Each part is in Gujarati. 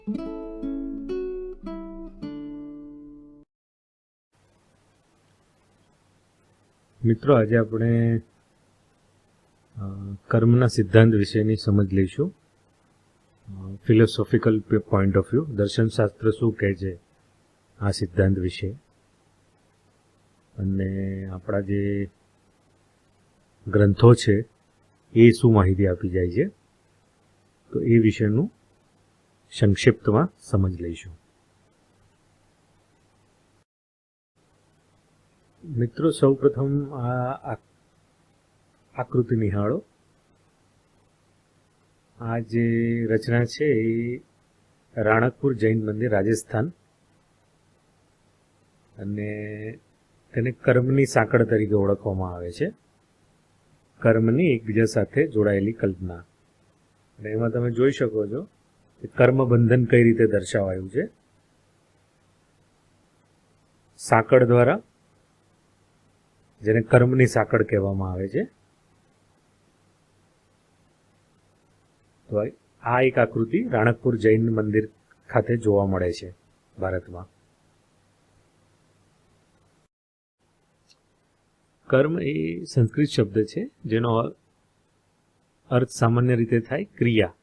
મિત્રો, આજે આપણે કર્મના સિદ્ધાંત વિશેની સમજ લઈશું. ફિલોસોફિકલ પોઈન્ટ ઓફ વ્યૂ, દર્શનશાસ્ત્ર શું કહે છે આ સિદ્ધાંત વિશે, અને આપણા જે ગ્રંથો છે એ શું માહિતી આપી જાય છે, તો એ વિશેનું સંક્ષિપ્તમાં સમજ લઈશું. મિત્રો, સૌપ્રથમ આ આકૃતિ નિહાળો. આ જે રચના છે એ રાણકપુર જૈન મંદિર, રાજસ્થાન, અને તેને કર્મની સાંકળ તરીકે ઓળખવામાં આવે છે. કર્મની એકબીજા સાથે જોડાયેલી કલ્પના, અને એમાં તમે જોઈ શકો છો કે કર્મ બંધન કઈ રીતે દર્શાવાયું છે. સાંકળ દ્વારા, જેને કર્મની સાંકળ કહેવામાં આવે છે. તો આ એક આકૃતિ રાણકપુર જૈન મંદિર ખાતે જોવા મળે છે ભારતમાં. કર્મ એ સંસ્કૃત શબ્દ છે જેનો અર્થ સામાન્ય રીતે થાય ક્રિયા,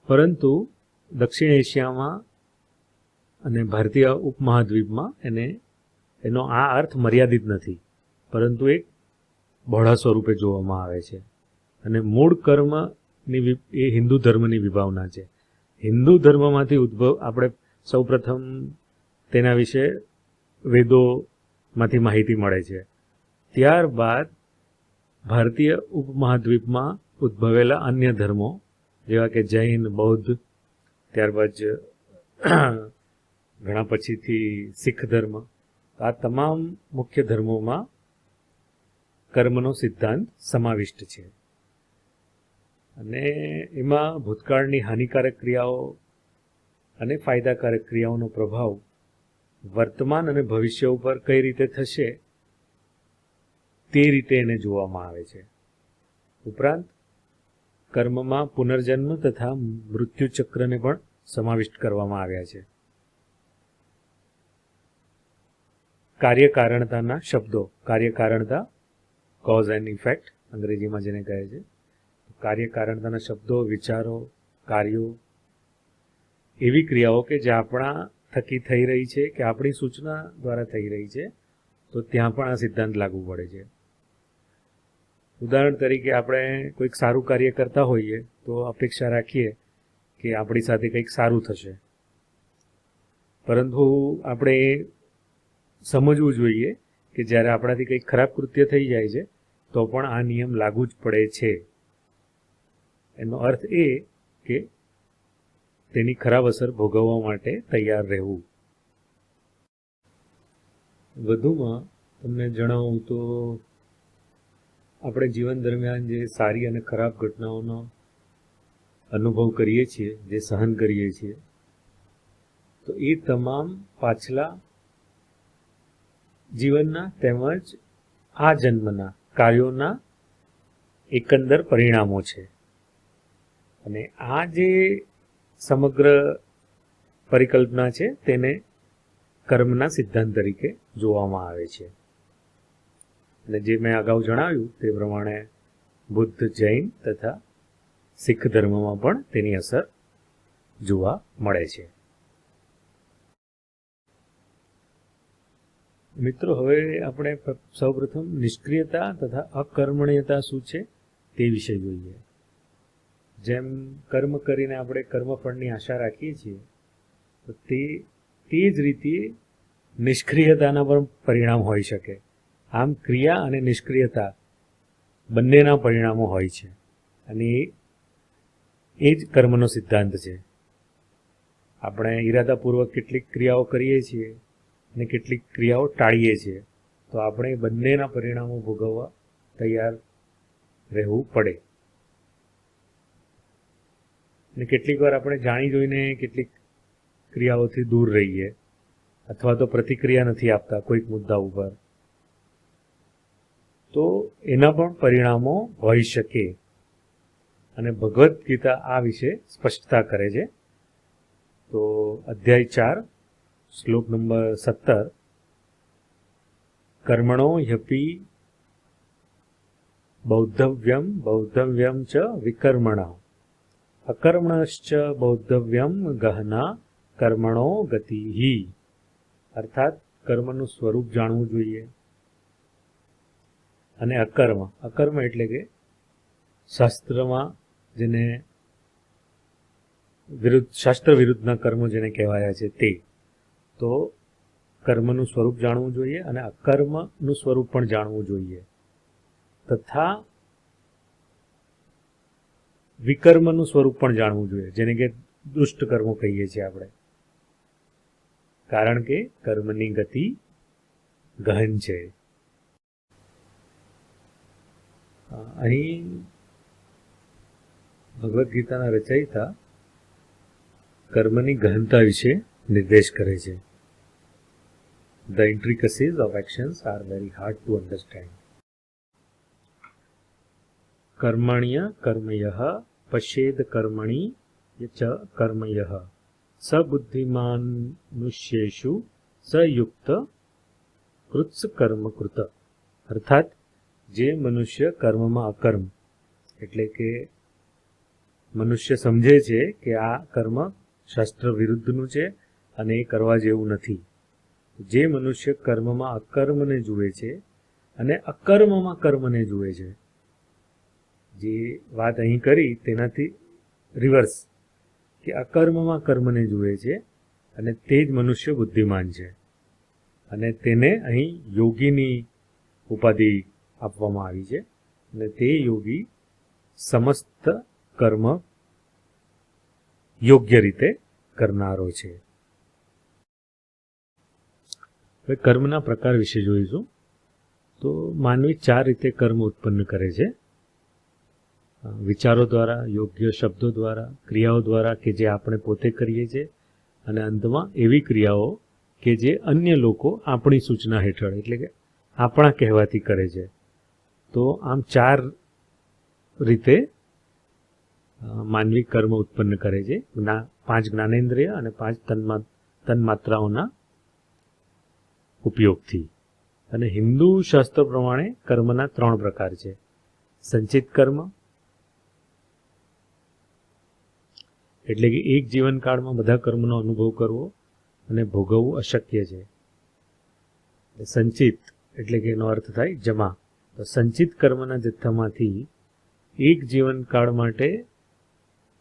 પરંતુ દક્ષિણ એશિયામાં અને ભારતીય ઉપમહાદ્વીપમાં એનો આ અર્થ મર્યાદિત નથી, પરંતુ એક બહોળા સ્વરૂપે જોવામાં આવે છે. અને મૂળ કર્મની એ હિન્દુ ધર્મની વિભાવના છે. હિન્દુ ધર્મમાંથી આપણે સૌપ્રથમ તેના વિશે વેદોમાંથી માહિતી મળે છે. ત્યારબાદ ભારતીય ઉપમહાદ્વીપમાં ઉદ્ભવેલા અન્ય ધર્મો જેવા કે જૈન, બૌદ્ધ, ત્યારબાદ ઘણા પછીથી શીખ ધર્મ, આ તમામ મુખ્ય ધર્મોમાં કર્મનો સિદ્ધાંત સમાવિષ્ટ છે. અને એમાં ભૂતકાળની હાનિકારક ક્રિયાઓ અને ફાયદાકારક ક્રિયાઓનો પ્રભાવ વર્તમાન અને ભવિષ્ય ઉપર કઈ રીતે થશે તે રીતે એને જોવામાં આવે છે. ઉપરાંત કર્મમાં પુનર્જન્મ તથા મૃત્યુ ચક્રને પણ સમાવિષ્ટ કરવામાં આવ્યા છે. કાર્યકારણતાના શબ્દો, કાર્યકારણતા, કોઝ એન્ડ ઇફેક્ટ અંગ્રેજીમાં જેને કહે છે, કાર્યકારણતાના શબ્દો, વિચારો, કાર્યો, એવી ક્રિયાઓ કે જે આપણા થકી થઈ રહી છે કે આપણી સૂચના દ્વારા થઈ રહી છે, તો ત્યાં પણ આ સિદ્ધાંત લાગુ પડે છે. ઉદાહરણ તરીકે આપણે કોઈક સારું કાર્ય કરતા હોઈએ તો અપેક્ષા રાખીએ કે આપણી સાથે કંઈક સારું થશે, પરંતુ આપણે સમજવું જોઈએ કે જ્યારે આપણાથી કંઈક ખરાબ કૃત્ય થઈ જાય છે તો પણ આ નિયમ લાગુ જ પડે છે. એનો અર્થ એ કે તેની ખરાબ અસર ભોગવવા માટે તૈયાર રહેવું. વધુમાં તમને જણાવું તો આપણે જીવન દરમિયાન જે સારી અને ખરાબ ઘટનાઓનો અનુભવ કરીએ છીએ, જે સહન કરીએ છીએ, તો એ તમામ પાછલા જીવનના તેમજ આ જન્મના કાર્યોના એકંદર પરિણામો છે. અને આ જે સમગ્ર પરિકલ્પના છે તેને કર્મના સિદ્ધાંત તરીકે જોવામાં આવે છે. અને જે મેં અગાઉ જણાવ્યું તે પ્રમાણે બુદ્ધ, જૈન તથા શીખ ધર્મમાં પણ તેની અસર જોવા મળે છે. મિત્રો, હવે આપણે સૌપ્રથમ નિષ્ક્રિયતા તથા અકર્મણ્યતા શું છે તે વિશે જોઈએ. જેમ કર્મ કરીને આપણે કર્મફળની આશા રાખીએ છીએ, તો તે જ રીતે નિષ્ક્રિયતાના પણ પરિણામ હોઈ શકે. આમ ક્રિયા અને નિષ્ક્રિયતા બંનેના પરિણામો હોય છે, અને એ જ કર્મનો સિદ્ધાંત છે. આપણે ઈરાદાપૂર્વક કેટલીક ક્રિયાઓ કરીએ છીએ અને કેટલીક ક્રિયાઓ ટાળીએ છીએ, તો આપણે બંનેના પરિણામો ભોગવવા તૈયાર રહેવું પડે. અને કેટલીક વાર આપણે જાણી જોઈને કેટલીક ક્રિયાઓથી દૂર રહીએ, અથવા તો પ્રતિક્રિયા નથી આપતા કોઈક મુદ્દા ઉપર, તો એના પણ પરિણામો હોઈ શકે. અને ભગવદ્ ગીતા આ વિશે સ્પષ્ટતા કરે છે. તો અધ્યાય 4 શ્લોક નંબર 17, કર્મણો ह्यपि બૌદ્ધવ્યમ ચ વિકર્મણા અકર્મણશ્ચ બૌદ્ધવ્યમ ગહના કર્મણો ગતિહિ. અર્થાત કર્મનું સ્વરૂપ જાણવું જોઈએ અને અકર્મ એટલે કે શાસ્ત્રમાં જેને શાસ્ત્ર વિરુદ્ધના કર્મો જેને કહેવાયા છે તે. તો કર્મનું સ્વરૂપ જાણવું જોઈએ અને અકર્મનું સ્વરૂપ પણ જાણવું જોઈએ તથા વિકર્મનું સ્વરૂપ પણ જાણવું જોઈએ, જેને કે દુષ્ટ કર્મો કહીએ છીએ આપણે. કારણ કે કર્મની ગતિ ગહન છે. અહીં ભગવદ્ ગીતાના રચયિતા કર્મની ગહનતા વિશે નિર્દેશ કરે છે. The intricacies of actions are very hard to understand. કર્મણ્ય કર્મયઃ પશ્યેદ કર્મણિ ચ કર્મયઃ સબુદ્ધિમાનુષ્યેષુ સયુક્ત કૃત્સ કર્મ કૃત. અર્થાત જે મનુષ્ય કર્મમાં અકર્મ એટલે કે મનુષ્ય સમજે છે કે આ કર્મ શાસ્ત્ર વિરુદ્ધનું છે અને એ કરવા જેવું નથી. જે મનુષ્ય કર્મમાં અકર્મને જુએ છે અને અકર્મમાં કર્મને જુએ છે, જે વાત અહીં કરી તેનાથી રિવર્સ, કે અકર્મમાં કર્મને જુએ છે અને તે જ મનુષ્ય બુદ્ધિમાન છે. અને તેને અહીં યોગીની ઉપાધિ આપવામાં આવી છે અને તે યોગી સમસ્ત કર્મ યોગ્ય રીતે કરનારો છે. હવે કર્મના પ્રકાર વિશે જોઈશું. તો માનવી 4 રીતે કર્મ ઉત્પન્ન કરે છે: વિચારો દ્વારા, યોગ્ય શબ્દો દ્વારા, ક્રિયાઓ દ્વારા કે જે આપણે પોતે કરીએ છીએ, અને અંતમાં એવી ક્રિયાઓ કે જે અન્ય લોકો આપણી સૂચના હેઠળ એટલે કે આપણા કહેવાથી કરે છે. તો આમ 4 રીતે માનવી કર્મ ઉત્પન્ન કરે છે, 5 જ્ઞાનેન્દ્રિય અને 5 તન્માત્રાઓના ઉપયોગથી. અને હિન્દુ શાસ્ત્ર પ્રમાણે કર્મના 3 પ્રકાર છે: સંચિત કર્મ એટલે કે એક જીવનકાળમાં બધા કર્મનો અનુભવ કરવો અને ભોગવવું અશક્ય છે. સંચિત એટલે કે એનો અર્થ થાય જમા. તો સંચિત કર્મના જથ્થામાંથી એક જીવનકાળ માટે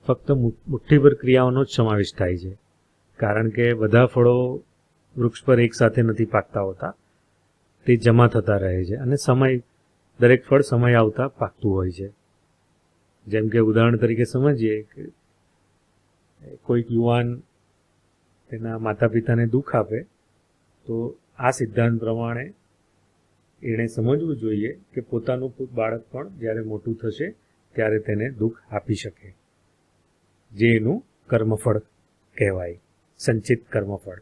ફક્ત મુઠ્ઠીભર ક્રિયાઓનો જ સમાવેશ થાય છે. કારણ કે બધા ફળો વૃક્ષ પર એક સાથે નથી પાકતા હોતા, તે જમા થતા રહે છે અને દરેક ફળ સમય આવતા પાકતું હોય છે. જેમ કે ઉદાહરણ તરીકે સમજીએ કે કોઈક યુવાન તેના માતા પિતાને દુઃખ આપે, તો આ સિદ્ધાંત પ્રમાણે એણે સમજવું જોઈએ કે પોતાનું બાળક પણ જ્યારે મોટું થશે ત્યારે તેને દુઃખ આપી શકે, જે એનું કર્મફળ કહેવાય, સંચિત કર્મફળ.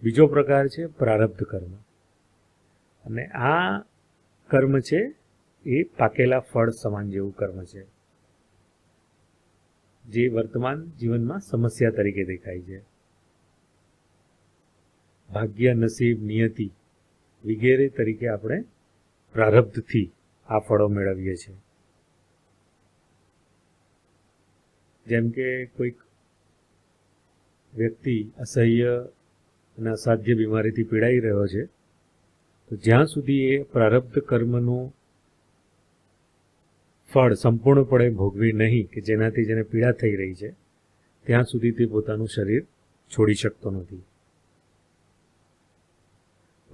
બીજો પ્રકાર છે પ્રારબ્ધ કર્મ. અને આ કર્મ છે એ પાકેલા ફળ સમાન જેવું કર્મ છે, જે વર્તમાન જીવનમાં સમસ્યા તરીકે દેખાય છે. ભાગ્ય, નસીબ, નિયતિ વગેરે તરીકે આપણે પ્રારબ્ધથી આ ફળો મેળવીએ છીએ. જેમ કે કોઈક વ્યક્તિ અસહ્ય અને અસાધ્ય બીમારીથી પીડાઈ રહ્યો છે, તો જ્યાં સુધી એ પ્રારબ્ધ કર્મનું ફળ સંપૂર્ણપણે ભોગવી નહીં, કે જેનાથી જેને પીડા થઈ રહી છે, ત્યાં સુધી તે પોતાનું શરીર છોડી શકતો નથી.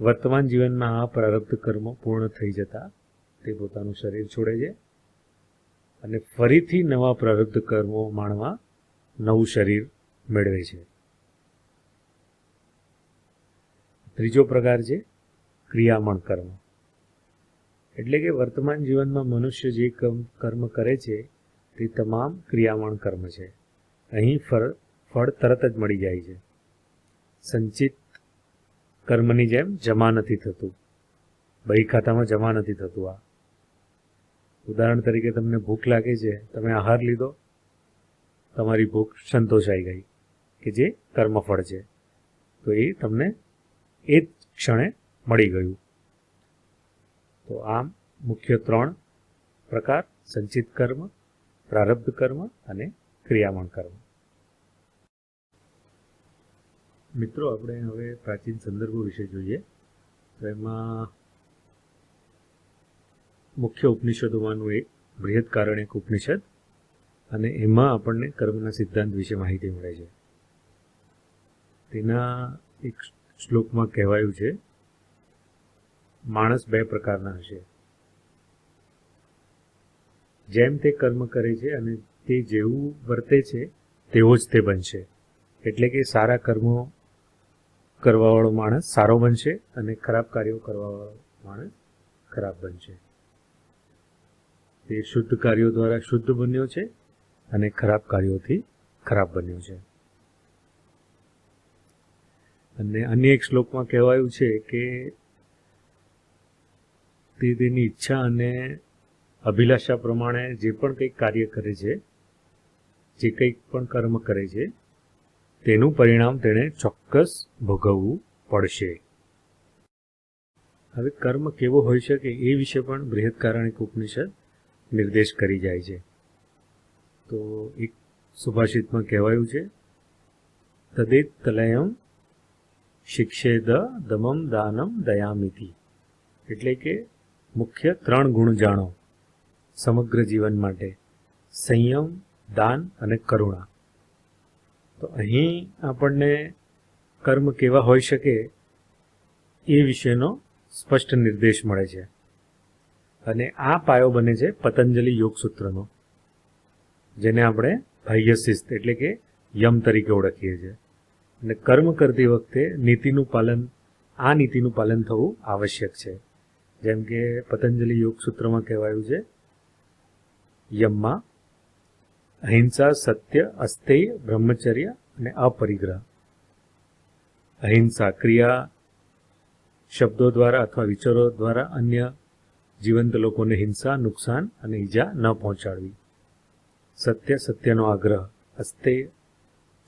વર્તમાન જીવનમાં આ પ્રારબ્ધ કર્મો પૂર્ણ થઈ જતા તે પોતાનું શરીર છોડે છે અને ફરીથી નવા પ્રારબ્ધ કર્મો માણવા નવું શરીર મેળવે છે. ત્રીજો પ્રકાર છે ક્રિયામણ કર્મ. એટલે કે વર્તમાન જીવનમાં મનુષ્ય જે કર્મ કરે છે તે તમામ ક્રિયામણ કર્મ છે. અહીં ફળ તરત જ મળી જાય છે. સંચિત કર્મની જેમ જમા નથી થતું, બહી ખાતામાં જમા નથી થતું. આ ઉદાહરણ તરીકે તમને ભૂખ લાગે છે, તમે આહાર લીધો, તમારી ભૂખ સંતોષાઈ ગઈ, કે જે કર્મફળ છે, તો એ તમને એ જ ક્ષણે મળી ગયું. તો આમ મુખ્ય 3 પ્રકાર: સંચિત કર્મ, પ્રારબ્ધ કર્મ અને ક્રિયામણ કર્મ. મિત્રો, આપણે હવે પ્રાચીન સંદર્ભો વિશે જોઈએ. તો એમાં મુખ્ય ઉપનિષદોમાંનું એક બૃહદકારણ્યક ઉપનિષદ, અને એમાં આપણને કર્મના સિદ્ધાંત વિશે માહિતી મળે છે. તેના એક શ્લોકમાં કહેવાયું છે, માણસ 2 પ્રકારના હશે. જેમ તે કર્મ કરે છે અને તે જેવું વર્તે છે તેવો જ તે બનશે. એટલે કે સારા કર્મો કરવાવાળો માણસ સારો બનશે અને ખરાબ કાર્યો કરવાવાળો માણસ ખરાબ બનશે. તે શુદ્ધ કાર્યો દ્વારા શુદ્ધ બન્યો છે અને ખરાબ કાર્યોથી ખરાબ બન્યો છે. અને અન્ય એક શ્લોકમાં કહેવાયું છે કે તે તેની ઈચ્છા અને અભિલાષા પ્રમાણે જે પણ કંઈક કાર્ય કરે છે, જે કંઈક પણ કર્મ કરે છે, તેનું પરિણામ તેણે ચોક્કસ ભોગવવું પડશે. હવે કર્મ કેવો હોઈ શકે એ વિશે પણ બૃહદકારણ્યક ઉપનિષદ નિર્દેશ કરી જાય છે. તો એક સુભાષિતમાં કહેવાયું છે, તદેત તલયમ શિક્ષેદ દમમ દાનમ દયામિતિ. એટલે કે મુખ્ય 3 ગુણ જાણો સમગ્ર જીવન માટે: સંયમ, દાન અને કરુણા. તો અહીં આપણને કર્મ કેવા હોઈ શકે એ વિશેનો સ્પષ્ટ નિર્દેશ મળે છે. અને આ પાયો બને છે પતંજલિ યોગસૂત્રનો, જેને આપણે બાહ્ય શિસ્ત એટલે કે યમ તરીકે ઓળખીએ છીએ. અને કર્મ કરતી વખતે આ નીતિનું પાલન થવું આવશ્યક છે. જેમ કે પતંજલિ યોગસૂત્રમાં કહેવાયું છે, યમમાં અહિંસા, સત્ય, અસ્થેય, બ્રહ્મચર્ય અને અપરિગ્રહ. અહિંસા ક્રિયા, શબ્દો દ્વારા અથવા વિચારો દ્વારા અન્ય જીવંત લોકોને હિંસા, નુકસાન અને ઈજા ન પહોંચાડવી. સત્ય, સત્યનો આગ્રહ. અસ્થેય,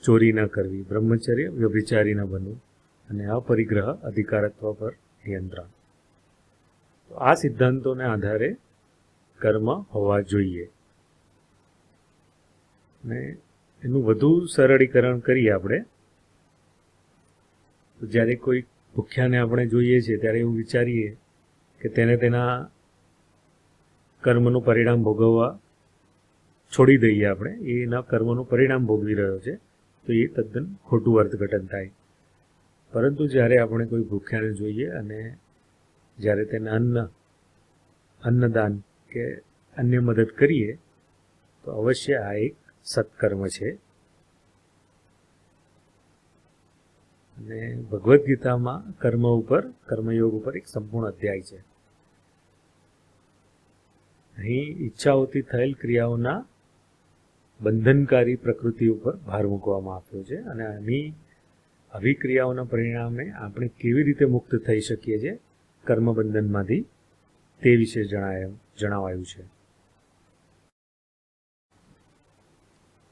ચોરી ન કરવી. બ્રહ્મચર્ય, વ્યભિચારી ન બનવું. અને અપરિગ્રહ, અધિકારત્વ પર નિયંત્રણ. તો આ સિદ્ધાંતોને આધારે કર્મ હોવા જોઈએ. ને એનું વધુ સરળીકરણ કરીએ આપણે, તો જ્યારે કોઈ ભૂખ્યાને આપણે જોઈએ છીએ ત્યારે એવું વિચારીએ કે તેને તેના કર્મનું પરિણામ ભોગવવા છોડી દઈએ આપણે, એના કર્મનું પરિણામ ભોગવી રહ્યો છે, તો એ તદ્દન ખોટું અર્થઘટન થાય. પરંતુ જ્યારે આપણે કોઈ ભૂખ્યાને જોઈએ અને જ્યારે તેને અન્નદાન કે અન્ય મદદ કરીએ, તો અવશ્ય આ એક સત્કર્મ છે. અને ભગવદ્ ગીતામાં કર્મયોગ ઉપર એક સંપૂર્ણ અધ્યાય છે. અહીં ઈચ્છાઓથી થયેલ ક્રિયાઓના બંધનકારી પ્રકૃતિ ઉપર ભાર મૂકવામાં આવ્યો છે. અને આવી ક્રિયાઓના પરિણામે આપણે કેવી રીતે મુક્ત થઈ શકીએ છીએ કર્મબંધનમાંથી, તે વિશે જણાવાયું છે.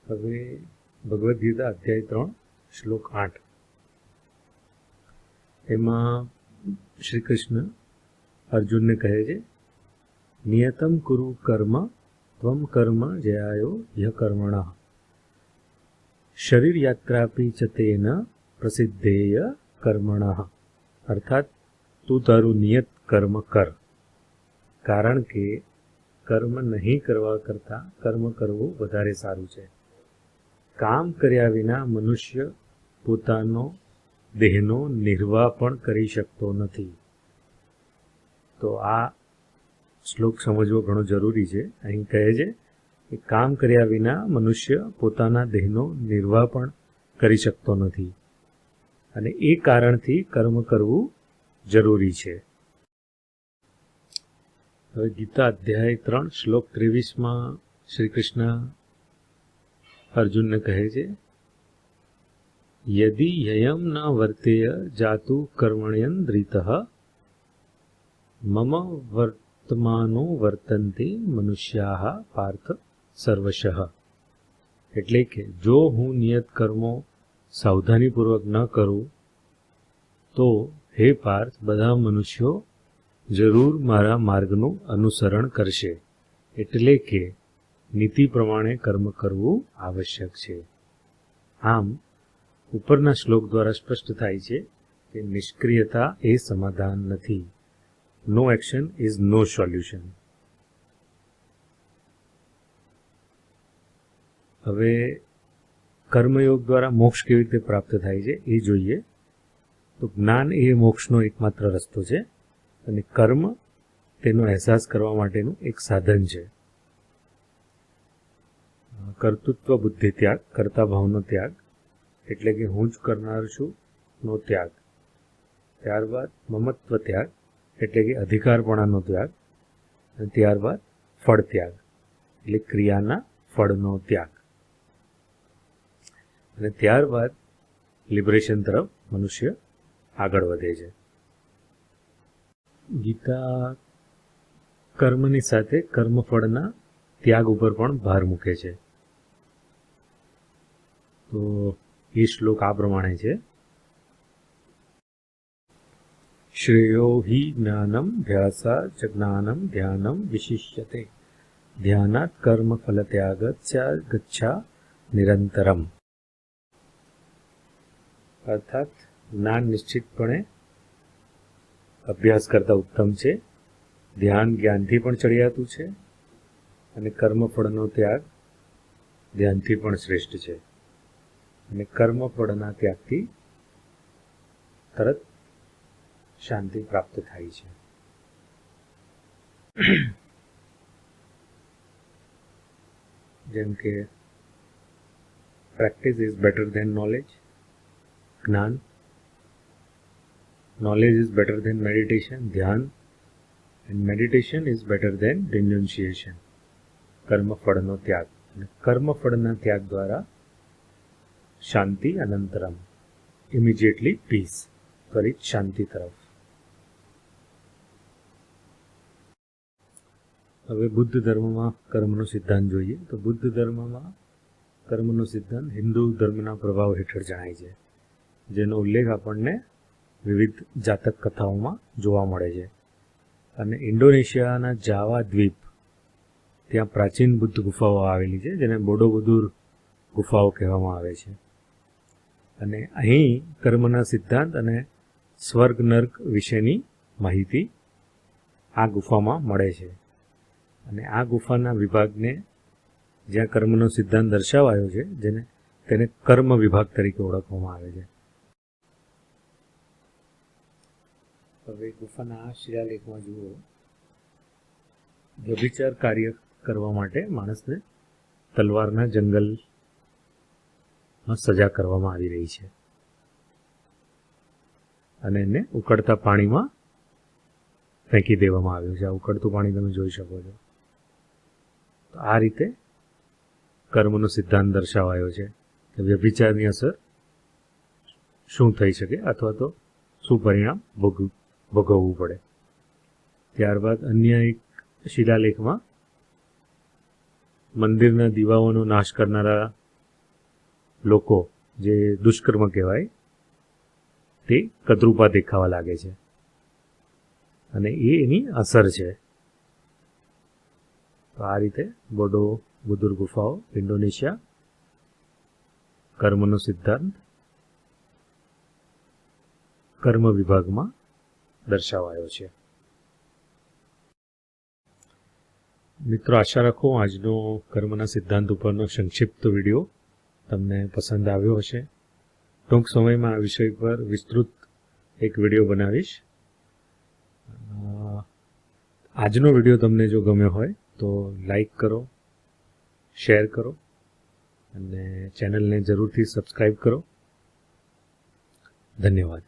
હવે ભગવદ્ ગીતા અધ્યાય 3 શ્લોક 8, એમાં શ્રી કૃષ્ણ અર્જુનને કહે છે, નિયતમ કુરુ કર્મ ત્વમ કર્મ જયાયો યહ કર્મણઃ શરીર યાત્રાપી ચ તેન પ્રસિદ્ધેય કર્મણઃ. અર્થાત તું તારું નિયત કર્મ કર, કારણ કે કર્મ નહીં કરવા કરતાં કર્મ કરવું વધારે સારું છે. કામ કર્યા વિના મનુષ્ય પોતાનો દેહનો નિર્વાહ પણ કરી શકતો નથી. તો આ શ્લોક સમજવો ઘણો જરૂરી છે. અહીં કહે છે કે કામ કર્યા વિના મનુષ્ય પોતાના દેહનો નિર્વાહ પણ કરી શકતો નથી, અને એ કારણથી કર્મ કરવું જરૂરી છે. હવે ગીતા અધ્યાય 3 શ્લોક 23માં શ્રી કૃષ્ણ અર્જુનને કહે છે, યદિ યયમ ન વર્તેય જાતુ કર્મણ્યન્દ્રિતઃ મમ આત્માનો વર્તન્તે મનુષ્યા પાર્થ સર્વશઃ. એટલે કે જો હું નિયત કર્મો સાવધાનીપૂર્વક ન કરું તો હે પાર્થ બધા મનુષ્યો જરૂર મારા માર્ગનું અનુસરણ કરશે. એટલે કે નીતિ પ્રમાણે કર્મ કરવું આવશ્યક છે. આમ ઉપરના શ્લોક દ્વારા સ્પષ્ટ થાય છે કે નિષ્ક્રિયતા એ સમાધાન નથી. નો એક્શન ઇઝ નો સોલ્યુશન. હવે કર્મયોગ દ્વારા મોક્ષ કેવી રીતે પ્રાપ્ત થાય છે એ જોઈએ. તો જ્ઞાન એ મોક્ષનો એકમાત્ર રસ્તો છે અને કર્મ તેનો અહેસાસ કરવા માટેનું એક સાધન છે. કર્તૃત્વ બુદ્ધિ ત્યાગ, કર્તા ભાવનો ત્યાગ, એટલે કે હું જ કરનાર છું નો ત્યાગ. ત્યારબાદ મમત્વ ત્યાગ, એટલે કે અધિકારપણાનો ત્યાગ. અને ત્યારબાદ ફળ ત્યાગ, એટલે ક્રિયાના ફળનો ત્યાગ. અને ત્યારબાદ લિબરેશન તરફ મનુષ્ય આગળ વધે છે. ગીતા કર્મની સાથે કર્મફળના ત્યાગ ઉપર પણ ભાર મૂકે છે. તો એ શ્લોક આ પ્રમાણે છે. શ્રેયો હિ જ્ઞાનમ ભ્યાસા ચ જ્ઞાનમ ધ્યાનમ વિશિષ્યતે ધ્યાનાત કર્મ ફલ ત્યાગસ્ય ગચ્છા નિરંતરમ. અર્થાત જ્ઞાન નિશ્ચિતપણે અભ્યાસ કરતા ઉત્તમ છે, ધ્યાન જ્ઞાનથી પણ ચડિયાતું છે અને કર્મફળનો ત્યાગ ધ્યાનથી પણ શ્રેષ્ઠ છે. અને કર્મફળના ત્યાગથી તરત શાંતિ પ્રાપ્ત થાય છે. જેમ કે practice is better than knowledge, જ્ઞાન. Knowledge is better than meditation, ધ્યાન. And meditation is better than renunciation, કર્મફળનો ત્યાગ. અને કર્મફળના ત્યાગ દ્વારા શાંતિ અનંતરમ, ઇમિડિયેટલી પીસ, ત્વરિત શાંતિ તરફ. હવે બુદ્ધ ધર્મમાં કર્મનો સિદ્ધાંત જોઈએ. તો બુદ્ધ ધર્મમાં કર્મનો સિદ્ધાંત હિન્દુ ધર્મના પ્રભાવ હેઠળ જણાય છે, જેનો ઉલ્લેખ આપણને વિવિધ જાતક કથાઓમાં જોવા મળે છે. અને ઇન્ડોનેશિયાના જાવા દ્વીપ, ત્યાં પ્રાચીન બુદ્ધ ગુફાઓ આવેલી છે, જેને બોડોબુદુર ગુફાઓ કહેવામાં આવે છે. અને અહીં કર્મના સિદ્ધાંત અને સ્વર્ગ નર્ક વિશેની માહિતી આ ગુફામાં મળે છે. અને આ ગુફાના વિભાગને, જ્યાં કર્મનો સિદ્ધાંત દર્શાવાયો છે, તેને કર્મ વિભાગ તરીકે ઓળખવામાં આવે છે. હવે ગુફાના આ શિલાલેખમાં જુઓ, વ્યભિચાર કાર્ય કરવા માટે માણસને તલવારના જંગલમાં સજા કરવામાં આવી રહી છે અને એને ઉકળતા પાણીમાં ફેંકી દેવામાં આવ્યું છે. આ ઉકળતું પાણી તમે જોઈ શકો છો. તો આ રીતે કર્મનો સિદ્ધાંત દર્શાવાયો છે કે વ્યભિચારની અસર શું થઈ શકે અથવા તો શું પરિણામ ભોગવવું પડે. ત્યારબાદ અન્ય એક શિલાલેખમાં મંદિરના દીવાઓનો નાશ કરનારા લોકો, જે દુષ્કર્મ કહેવાય, તે કદરૂપા દેખાવા લાગે છે અને એની અસર છે. તો આ રીતે બોડોબુદુર ગુફાઓ, ઇન્ડોનેશિયા, કર્મનો સિદ્ધાંત કર્મ વિભાગમાં દર્શાવાયો છે. મિત્રો, આશા રાખો આજનો કર્મના સિદ્ધાંત ઉપરનો સંક્ષિપ્ત વિડીયો તમને પસંદ આવ્યો હશે. ટૂંક સમયમાં આ વિષય પર વિસ્તૃત એક વિડીયો બનાવીશ. આજનો વિડીયો તમને જો ગમ્યો હોય તો લાઈક કરો, શેર કરો અને ચેનલને જરૂરથી સબસ્ક્રાઈબ કરો. ધન્યવાદ.